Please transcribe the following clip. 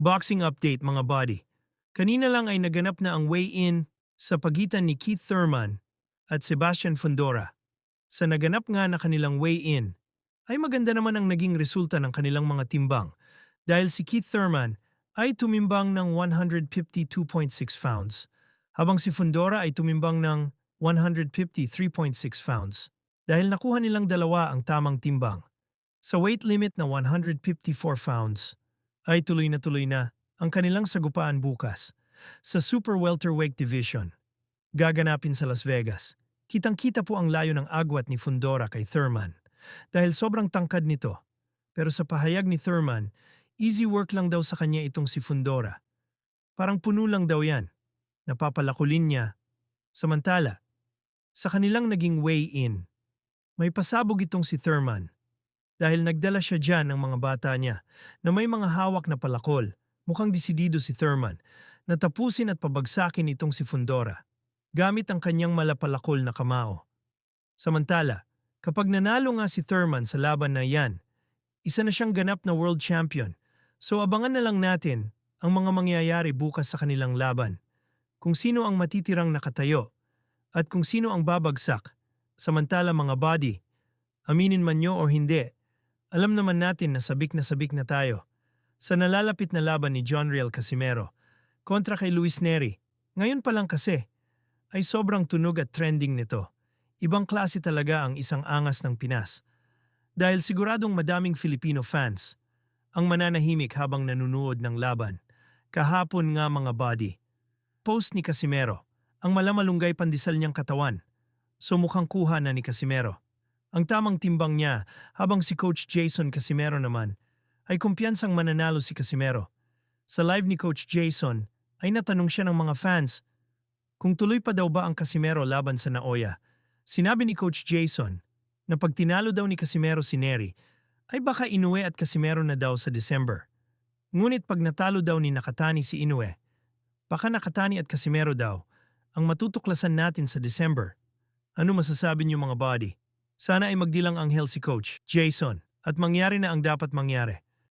Boxing update mga buddy. Kanina lang ay naganap na ang weigh-in sa pagitan ni Keith Thurman at Sebastian Fundora. Sa naganap nga na kanilang weigh-in, ay maganda naman ang naging resulta ng kanilang mga timbang dahil si Keith Thurman ay tumimbang ng 152.6 pounds habang si Fundora ay tumimbang ng 153.6 pounds dahil nakuha nilang dalawa ang tamang timbang. Sa weight limit na 154 pounds, ay tuloy na ang kanilang sagupaan bukas sa Super Welterweight Division. Gaganapin sa Las Vegas. Kitang-kita po ang layo ng agwat ni Fundora kay Thurman dahil sobrang tangkad nito. Pero sa pahayag ni Thurman, easy work lang daw sa kanya itong si Fundora. Parang puno lang daw yan. Napapalakulin niya. Samantala, sa kanilang naging weigh-in, may pasabog itong si Thurman dahil nagdala siya dyan ng mga bata niya na may mga hawak na palakol. Mukhang desidido si Thurman na tapusin at pabagsakin itong si Fundora gamit ang kanyang malapalakol na kamao. Samantala, kapag nanalo nga si Thurman sa laban na yan, isa na siyang ganap na world champion. So abangan na lang natin ang mga mangyayari bukas sa kanilang laban. Kung sino ang matitirang nakatayo at kung sino ang babagsak. Samantala mga body, aminin man nyo o hindi, alam naman natin na sabik na tayo sa nalalapit na laban ni John Riel Casimero kontra kay Luis Neri. Ngayon pa lang kasi ay sobrang tunog at trending nito. Ibang klase talaga ang isang angas ng Pinas. Dahil siguradong madaming Filipino fans ang mananahimik habang nanunood ng laban. Kahapon nga mga body. Post ni Casimero, ang malamalunggay pandesal niyang katawan. So mukhang kuha na ni Casimero ang tamang timbang niya habang si Coach Jason Casimero naman ay kumpiyansang mananalo si Casimero. Sa live ni Coach Jason ay natanong siya ng mga fans kung tuloy pa daw ba ang Casimero laban sa Naoya. Sinabi ni Coach Jason na pag tinalo daw ni Casimero si Neri ay baka Inoue at Casimero na daw sa December. Ngunit pag natalo daw ni Nakatani si Inoue, baka Nakatani at Casimero daw ang matutuklasan natin sa December. Ano masasabi niyo mga body? Sana ay magdilang anghel si Coach Jason at mangyari na ang dapat mangyari.